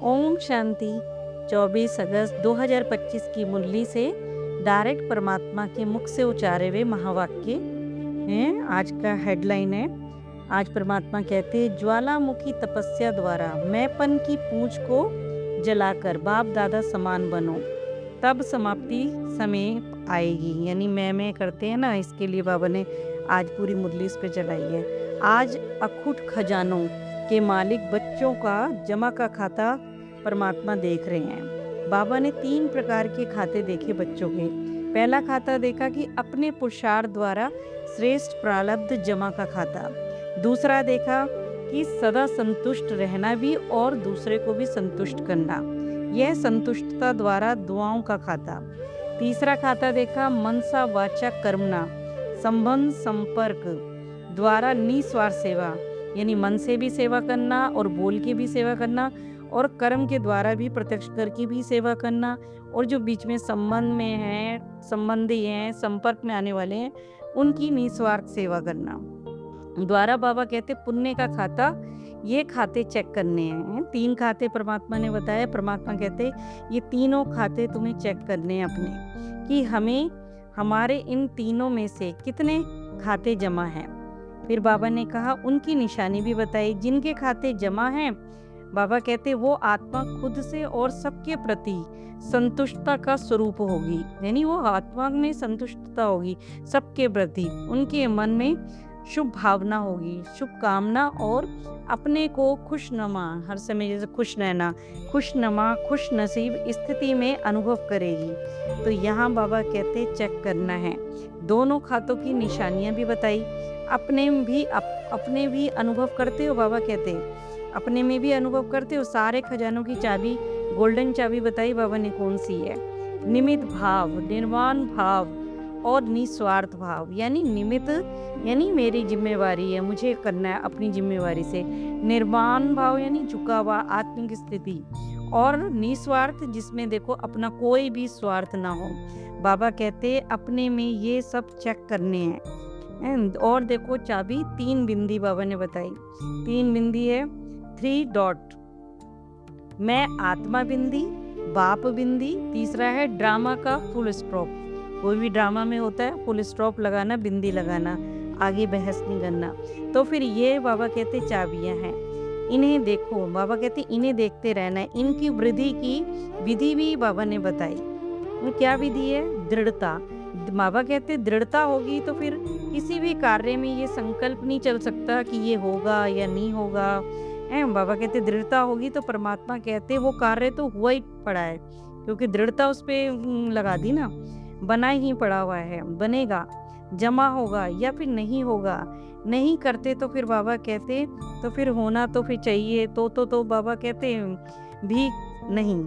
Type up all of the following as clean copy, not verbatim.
ओम शांति। 24 अगस्त 2025 की मुरली से डायरेक्ट परमात्मा के मुख से उचारे हुए महावाक्य हैं। आज का हेडलाइन है, आज परमात्मा कहते हैं, ज्वालामुखी तपस्या द्वारा मैंपन की पूंछ को जलाकर बाप दादा समान बनो, तब समाप्ति समय आएगी। यानी मैं करते हैं ना, इसके लिए बाबा ने आज पूरी मुरली इस पे चलाई है। आज अखुट खजानों के मालिक बच्चों का जमा का खाता परमात्मा देख रहे हैं। बाबा ने 3 प्रकार के खाते देखे बच्चों के। पहला खाता देखा कि अपने पुरुषार्थ द्वारा श्रेष्ठ प्रारब्ध जमा का खाता। दूसरा देखा कि सदा संतुष्ट रहना भी और दूसरे को भी संतुष्ट करना, यह संतुष्टता द्वारा दुआओं का खाता। तीसरा खाता देखा मनसा वाचा कर्मणा, संबंध संपर्क द्वारा निस्वार्थ सेवा, यानी मन से भी सेवा करना और बोल के भी सेवा करना और कर्म के द्वारा भी प्रत्यक्ष कर की भी सेवा करना, और जो बीच में संबंध में हैं, संबंधी हैं, संपर्क में आने वाले हैं, उनकी निस्वार्थ सेवा करना द्वारा बाबा कहते पुण्य का खाता। ये खाते चेक करने हैं। 3 खाते परमात्मा ने बताया। परमात्मा कहते ये तीनों खाते तुम्हें चेक करने हैं अपने, कि हमें हमारे इन तीनों में से कितने खाते जमा हैं। फिर बाबा ने कहा उनकी निशानी भी बताई। जिनके खाते जमा हैं, बाबा कहते वो आत्मा खुद से और सबके प्रति संतुष्टता का स्वरूप होगी, यानी वो आत्मा में संतुष्टता होगी सबके प्रति। उनके मन में शुभ भावना होगी, शुभ कामना, और अपने को खुशनुमा, हर समय जैसे खुश रहना, खुशनुमा, खुश नसीब स्थिति में अनुभव करेगी। तो यहाँ बाबा कहते चेक करना है। दोनों खातों की निशानियाँ भी बताई। अपने भी अनुभव करते हो, बाबा कहते अपने में भी अनुभव करते हो। सारे खजानों की चाबी, गोल्डन चाबी बताई बाबा ने कौन सी है। निमित्त भाव, निर्वाण भाव और निस्वार्थ भाव। यानी निमित्त यानी मेरी जिम्मेवारी है, मुझे करना है अपनी जिम्मेवारी से। निर्वाण भाव यानी झुका हुआ आत्मिक स्थिति, और निस्वार्थ जिसमें देखो अपना कोई भी स्वार्थ ना हो। बाबा कहते अपने में ये सब चेक करने हैं। और देखो चाबी 3 बिंदी बाबा ने बताई। 3 बिंदी है, 3 डॉट, मैं आत्मा बिंदी, बाप बिंदी, तीसरा है ड्रामा का फुल स्टॉप। कोई भी ड्रामा में होता है फुल स्टॉप लगाना, बिंदी लगाना, आगे बहस नहीं करना। तो फिर ये बाबा कहते चाबियां हैं, इन्हें देखो। बाबा कहते इन्हें देखते रहना है। इनकी वृद्धि की विधि भी बाबा ने बताई। क्या विधि है? दृढ़ता। बाबा कहते दृढ़ता होगी तो फिर किसी भी कार्य में ये संकल्प नहीं चल सकता कि ये होगा या नहीं होगा। बाबा कहते दृढ़ता होगी तो परमात्मा कहते वो कार्य तो हुआ ही पड़ा है, क्योंकि दृढ़ता उस पर लगा दी ना, बना ही पड़ा हुआ है। बनेगा, जमा होगा या फिर नहीं होगा। नहीं करते तो फिर बाबा कहते तो फिर होना तो फिर चाहिए, तो बाबा कहते भी नहीं।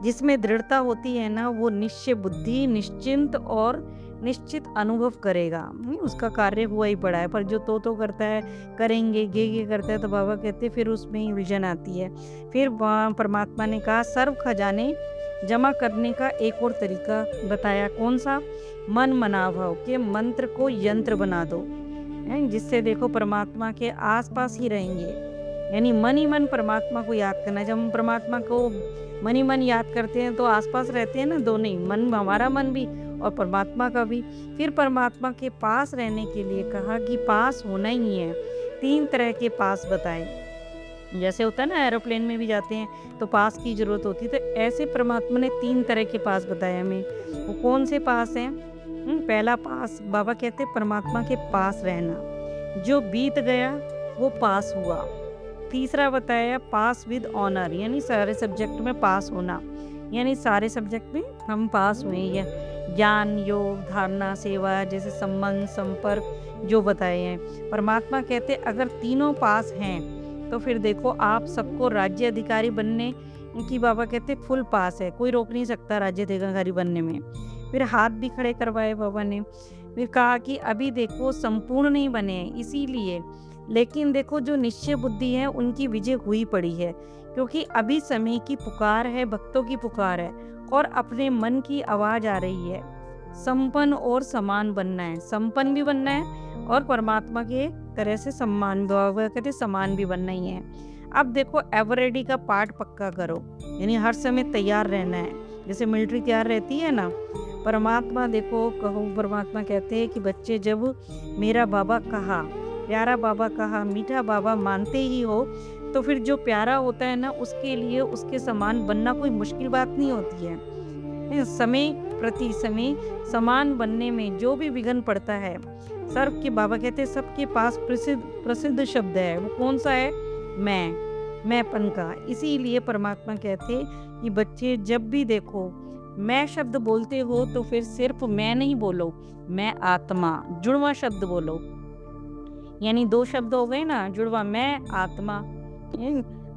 जिसमें दृढ़ता होती है ना, वो निश्चय बुद्धि, निश्चिंत और निश्चित अनुभव करेगा। उसका कार्य हुआ ही पड़ा है। पर जो तो करता है, करेंगे गे करता है, तो बाबा कहते फिर उसमें ही उलझन आती है। फिर परमात्मा ने कहा सर्व खजाने जमा करने का एक और तरीका बताया। कौन सा? मन मनाभव के मंत्र को यंत्र बना दो, जिससे देखो परमात्मा के आसपास ही रहेंगे। यानी मन ही मन परमात्मा को याद करना। जब हम परमात्मा को मन ही मन याद करते हैं तो आसपास रहते हैं ना दोनों ही, मन, हमारा मन भी और परमात्मा का भी। फिर परमात्मा के पास रहने के लिए कहा कि पास होना ही है। 3 तरह के पास बताए। जैसे होता है ना, एरोप्लेन में भी जाते हैं तो पास की जरूरत होती है, तो ऐसे परमात्मा ने 3 तरह के पास बताए हमें। वो कौन से पास हैं? पहला पास बाबा कहते परमात्मा के पास रहना, जो बीत गया वो पास हुआ। तीसरा बताया पास विद ऑनर, यानी सारे सब्जेक्ट में पास होना, यानी सारे सब्जेक्ट में हम पास हुए हैं। ज्ञान, योग, धारणा, सेवा, जैसे संबंध, संपर्क जो बताए हैं। परमात्मा कहते अगर तीनों पास हैं तो फिर देखो आप सबको राज्य अधिकारी बनने की बाबा कहते फुल पास है, कोई रोक नहीं सकता राज्य अधिकारी बनने में। फिर हाथ भी खड़े करवाए बाबा ने। फिर कहा कि अभी देखो संपूर्ण नहीं बने हैं इसीलिए, लेकिन देखो जो निश्चय बुद्धि है उनकी विजय हुई पड़ी है, क्योंकि अभी समय की पुकार है, भक्तों की पुकार है, और अपने मन की आवाज आ रही है। संपन्न और समान बनना है, संपन्न भी बनना है और परमात्मा के तरह से सम्मान कहते समान भी बनना ही है। अब देखो एवरेडी का पाठ पक्का करो, यानी हर समय तैयार रहना है, जैसे मिलिट्री तैयार रहती है ना। परमात्मा देखो कहो, परमात्मा कहते हैं कि बच्चे जब मेरा बाबा कहा, प्यारा बाबा कहा, मीठा बाबा मानते ही हो, तो फिर जो प्यारा होता है ना उसके लिए उसके समान बनना कोई मुश्किल बात नहीं होती है। समय प्रति समय समान बनने में जो भी विघ्न पड़ता है, सर्व के बाबा कहते हैं सबके पास प्रसिद्ध शब्द है, वो कौन सा है? मैंपन का। इसीलिए परमात्मा कहते कि बच्चे जब भी देखो मैं शब्द बोलते हो तो फिर सिर्फ मैं नहीं बोलो, मैं आत्मा, जुड़वा शब्द बोलो। यानी 2 शब्द हो गए ना, जुड़वा, मैं आत्मा।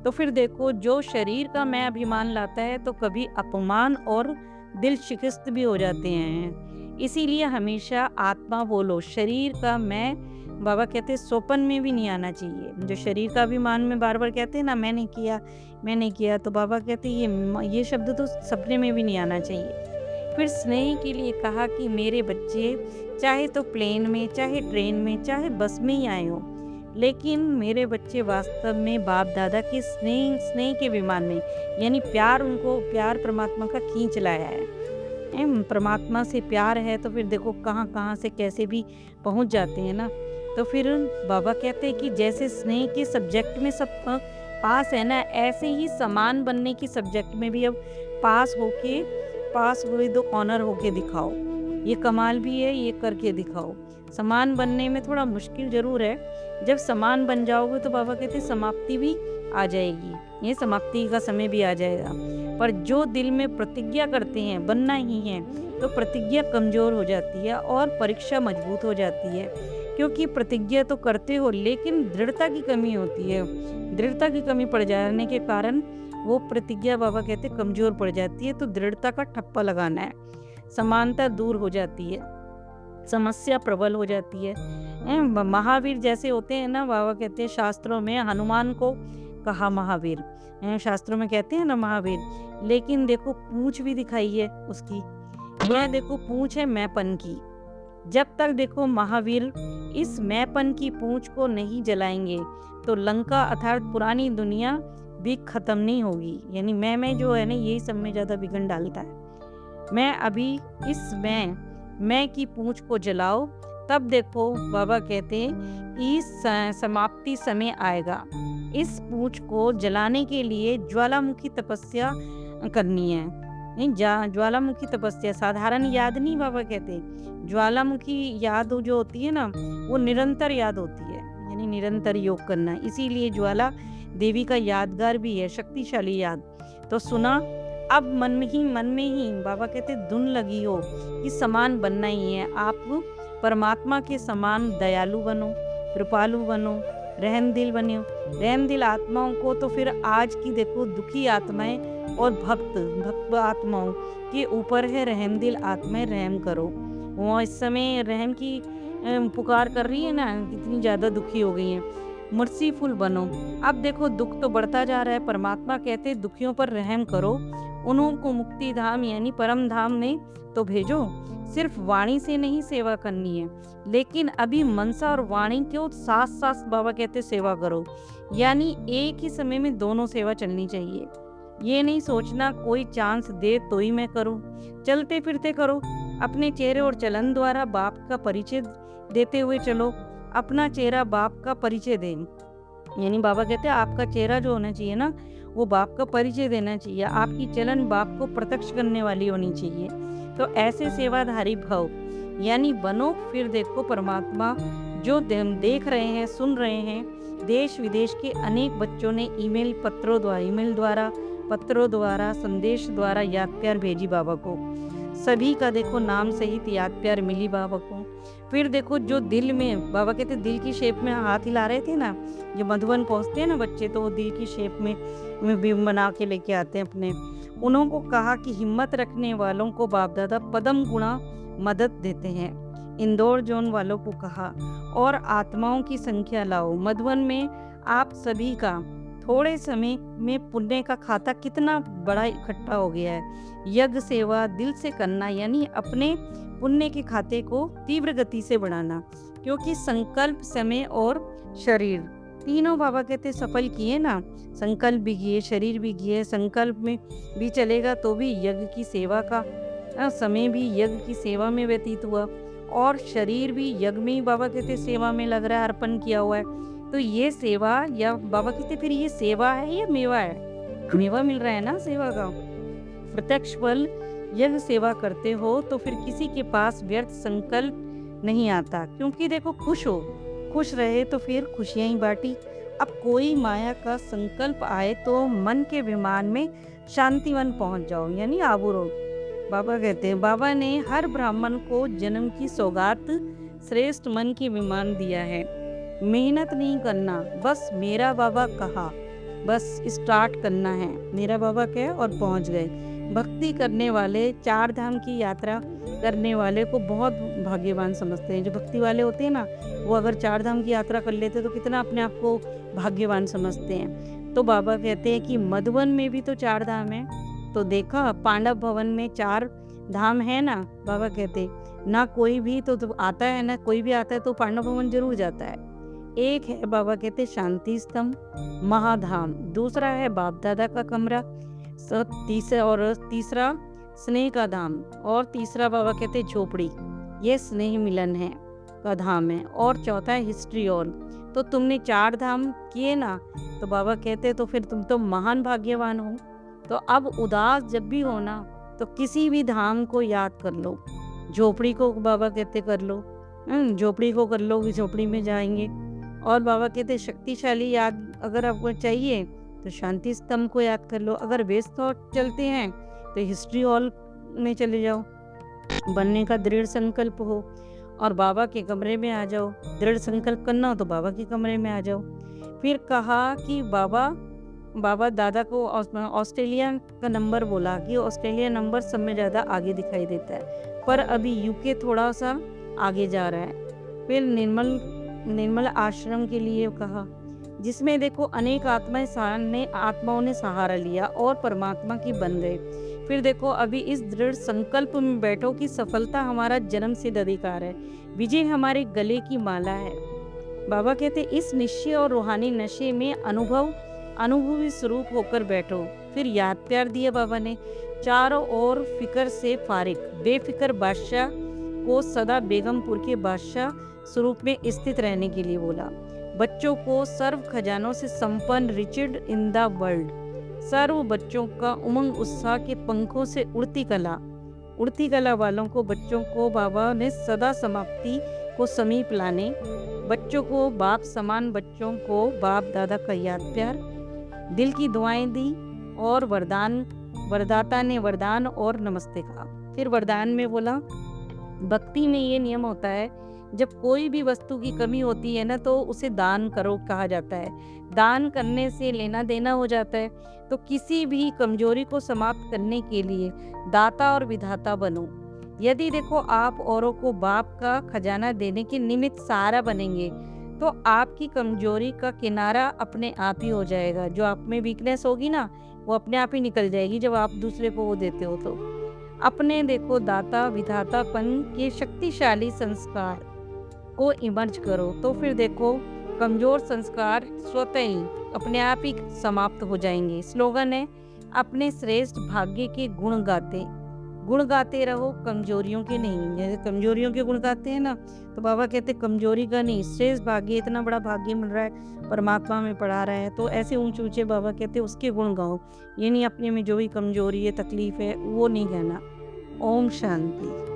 तो फिर देखो जो शरीर का मैं अभिमान लाता है तो कभी अपमान और दिल शिकस्त भी हो जाते हैं। इसीलिए हमेशा आत्मा बोलो, शरीर का मैं बाबा कहते हैं सोपन में भी नहीं आना चाहिए। जो शरीर का अभिमान में बार बार कहते हैं ना मैंने किया, तो बाबा कहते हैं ये शब्द तो सपने में भी नहीं आना चाहिए। फिर स्नेह के लिए कहा कि मेरे बच्चे चाहे तो प्लेन में, चाहे ट्रेन में, चाहे बस में ही आए हो, लेकिन मेरे बच्चे वास्तव में बाप दादा के स्नेह के विमान में, यानी प्यार परमात्मा का खींच लाया है। परमात्मा से प्यार है तो फिर देखो कहाँ कहाँ से कैसे भी पहुँच जाते हैं ना। तो फिर बाबा कहते हैं कि जैसे स्नेह के सब्जेक्ट में सब पास है ना, ऐसे ही समान बनने की सब्जेक्ट में भी अब पास हुए तो ऑनर होके दिखाओ। ये कमाल भी है, ये करके दिखाओ। समान बनने में थोड़ा मुश्किल जरूर है, जब समान बन जाओगे तो बाबा कहते समाप्ति भी आ जाएगी, ये समाप्ति का समय भी आ जाएगा। पर जो दिल में प्रतिज्ञा करते हैं बनना ही है, तो प्रतिज्ञा कमजोर हो जाती है और परीक्षा मजबूत हो जाती है। क्योंकि प्रतिज्ञा तो करते हो लेकिन दृढ़ता की कमी होती है, दृढ़ता की कमी पड़ जाने के कारण वो प्रतिज्ञा बाबा कहते कमजोर पड़ जाती है। तो दृढ़ता का ठप्पा लगाना है, समानता दूर हो जाती है, समस्या प्रबल हो जाती है। महावीर जैसे होते हैं ना, बाबा कहते हैं शास्त्रों में हनुमान को कहा महावीर, शास्त्रों में कहते हैं ना महावीर, लेकिन देखो पूंछ भी दिखाई है उसकी, यह देखो पूंछ है मैंपन की। जब तक देखो महावीर इस मैंपन की पूंछ को नहीं जलाएंगे तो लंका अर्थात पुरानी दुनिया भी खत्म नहीं होगी। यानी मैं जो है ना यही सब में ज्यादा विघ्न डालता है। मैं अभी इस मैं की पूंछ को जलाओ, तब देखो बाबा कहते हैं इस समाप्ति समय आएगा। इस पूंछ को जलाने के लिए ज्वालामुखी तपस्या करनी है। नहीं, ज्वालामुखी तपस्या साधारण याद नहीं, बाबा कहते ज्वालामुखी याद जो होती है ना वो निरंतर याद होती है, यानी निरंतर योग करना। इसीलिए ज्वाला देवी का यादगार भी है, शक्तिशाली याद। तो सुना, अब मन में ही बाबा कहते धुन लगी हो कि समान बनना ही है। आप परमात्मा के समान दयालु बनो, कृपालु बनो, रहमदिल बनो। रहमदिल आत्माओं को तो फिर आज की देखो दुखी आत्माएं और भक्त आत्माओं के ऊपर है रहमदिल आत्माएं, रहम करो। वो इस समय रहम की पुकार कर रही है ना, कितनी ज़्यादा दुखी हो गई हैं। मर्सीफुल बनो। अब देखो दुख तो बढ़ता जा रहा है, परमात्मा कहते दुखियों पर रहम करो, उन्हों को मुक्ति धाम यानी परम धाम में तो भेजो। सिर्फ वाणी से नहीं सेवा करनी है, लेकिन अभी मनसा और वाणी को साथ साथ बाबा कहते सेवा करो, यानी एक ही समय में दोनों सेवा चलनी चाहिए। ये नहीं सोचना कोई चांस दे तो ही मैं करूं, चलते फिरते करो। अपने चेहरे और चलन द्वारा बाप का परिचय देते हुए चलो। अपना चेहरा बाप का परिचय दें, यानी बाबा कहते हैं आपका चेहरा जो होना चाहिए ना वो बाप का परिचय देना चाहिए। आपकी चलन बाप को प्रत्यक्ष करने वाली होनी चाहिए। तो ऐसे सेवाधारी भव यानी बनो। फिर देखो परमात्मा जो देख रहे हैं, सुन रहे हैं, देश विदेश के अनेक बच्चों ने ईमेल पत्रों द्वारा संदेश द्वारा याद प्यार भेजी बाबा को। सभी का देखो नाम सहित याद प्यार मिली बाबा को। फिर देखो जो दिल में बाबा कहते दिल की शेप में हाथ हिला रहे थे ना, जो मधुबन पहुंचते हैं ना बच्चे, तो वो दिल की शेप में भी बना के लेके आते हैं अपने। उन्होंने कहा कि हिम्मत रखने वालों को बाप दादा पदम गुणा मदद देते हैं। इंदौर जोन वालों को कहा और आत्माओं की संख्या लाओ। मधुबन में आप सभी का थोड़े समय में पुण्य का खाता कितना बड़ा इकट्ठा हो गया है। यज्ञ सेवा दिल से करना, यानी अपने पुण्य के खाते को तीव्र गति से बढ़ाना, क्योंकि संकल्प, समय और शरीर तीनों बाबा कहते सफल किए ना, संकल्प भी किए, शरीर भी किए, संकल्प में भी चलेगा तो भी यज्ञ की सेवा का समय भी यज्ञ की सेवा में व्यतीत हुआ, और शरीर भी यज्ञ में ही बाबा कहते सेवा में लग रहा है, अर्पण किया हुआ है। तो ये सेवा, या बाबा कहते फिर ये सेवा है या मेवा है? मेवा मिल रहा है ना सेवा का, प्रत्यक्ष फल। यज्ञ सेवा करते हो तो फिर किसी के पास व्यर्थ संकल्प नहीं आता, क्योंकि देखो खुश रहे तो फिर खुशियां ही बांटी। अब कोई माया का संकल्प आए तो मन के विमान में शांतिवन पहुंच जाओ, यानी आबूरो। बाबा कहते हैं, बाबा ने हर ब्राह्मण को जन्म की सौगात श्रेष्ठ मन की विमान दिया है। मेहनत नहीं करना, बस मेरा बाबा कहा, बस स्टार्ट करना है, मेरा बाबा कहे और पहुंच गए। भक्ति करने वाले, चार धाम की यात्रा करने वाले को बहुत भाग्यवान समझते हैं। जो भक्ति वाले होते हैं ना, वो अगर चार धाम की यात्रा कर लेते तो कितना अपने आप को भाग्यवान समझते हैं। तो बाबा कहते हैं कि मधुवन में भी तो चार धाम है, तो देखा पांडव भवन में चार धाम है ना। बाबा कहते ना कोई भी तो आता है ना, कोई भी आता है तो पांडव भवन जरूर जाता है। एक है बाबा कहते शांति स्तंभ महाधाम, दूसरा है बाप दादा का कमरा, तीसरा स्नेह का धाम, और तीसरा बाबा कहते झोपड़ी, ये स्नेह मिलन है का धाम है, और चौथा है हिस्ट्री हॉल। तो तुमने चार धाम किए ना, तो बाबा कहते तो फिर तुम तो महान भाग्यवान हो। तो अब उदास जब भी हो ना, तो किसी भी धाम को याद कर लो। झोपड़ी को बाबा कहते कर लो, झोपड़ी को कर लो, झोपड़ी में जाएंगे। और बाबा कहते शक्तिशाली याद अगर आपको चाहिए तो शांति स्तंभ को याद कर लो। अगर व्यस्त थॉट चलते हैं तो हिस्ट्री हॉल में चले जाओ, बनने का दृढ़ संकल्प हो, और बाबा के कमरे में आ जाओ। दृढ़ संकल्प करना हो तो बाबा के कमरे में आ जाओ। फिर कहा कि बाबा दादा को ऑस्ट्रेलिया का नंबर बोला कि ऑस्ट्रेलिया नंबर सब में ज़्यादा आगे दिखाई देता है, पर अभी यूके थोड़ा सा आगे जा रहा है। फिर निर्मल आश्रम के लिए कहा, जिसमें देखो अनेक आत्माओं ने सहारा लिया और परमात्मा की बन गए। फिर देखो अभी इस दृढ़ संकल्प में बैठो कि सफलता हमारा जन्म सिद्ध अधिकार है, विजय हमारे गले की माला है। बाबा कहते इस निश्चय और रूहानी नशे में अनुभवी स्वरूप होकर बैठो। फिर याद प्यार दिया बाबा ने, चारों ओर फिक्र से फारिग बेफिक्र बादशाह को सदा बेगमपुर के बादशाह स्वरूप में स्थित रहने के लिए बोला। बच्चों को सर्व खजानों से संपन्न रिचर्ड इन द वर्ल्ड, सर्व बच्चों का उमंग उत्साह के पंखों से उड़ती कला वालों को, बच्चों को बाबा ने सदा समाप्ति को समीप लाने, बच्चों को बाप समान, बच्चों को बाप दादा का याद प्यार, दिल की दुआएं दी, और वरदाता ने वरदान और नमस्ते कहा। फिर वरदान में बोला, भक्ति में ये नियम होता है, जब कोई भी वस्तु की कमी होती है ना, तो उसे दान करो कहा जाता है। दान करने से लेना देना हो जाता है। तो किसी भी कमजोरी को समाप्त करने के लिए दाता और विधाता बनो। यदि देखो आप औरों को बाप का खजाना देने के निमित्त सहारा बनेंगे, तो आपकी कमजोरी का किनारा अपने आप ही हो जाएगा। जो आप में वीकनेस होगी ना, वो अपने आप ही निकल जाएगी जब आप दूसरे को वो देते हो। तो अपने देखो दाता विधातापन के शक्तिशाली संस्कार को इमर्ज करो, तो फिर देखो कमजोर संस्कार स्वतः ही अपने आप ही समाप्त हो जाएंगे। स्लोगन है, अपने श्रेष्ठ भाग्य के गुण गाते रहो, कमजोरियों के नहीं। जैसे कमजोरियों के गुण गाते हैं ना, तो बाबा कहते कमजोरी का नहीं, श्रेष्ठ भाग्य, इतना बड़ा भाग्य मिल रहा है, परमात्मा में पढ़ा रहा है, तो ऐसे ऊंचे बाबा कहते उसके गुण गाओ। ये नहीं अपने में जो भी कमजोरी है, तकलीफ है, वो नहीं कहना। ओम शांति।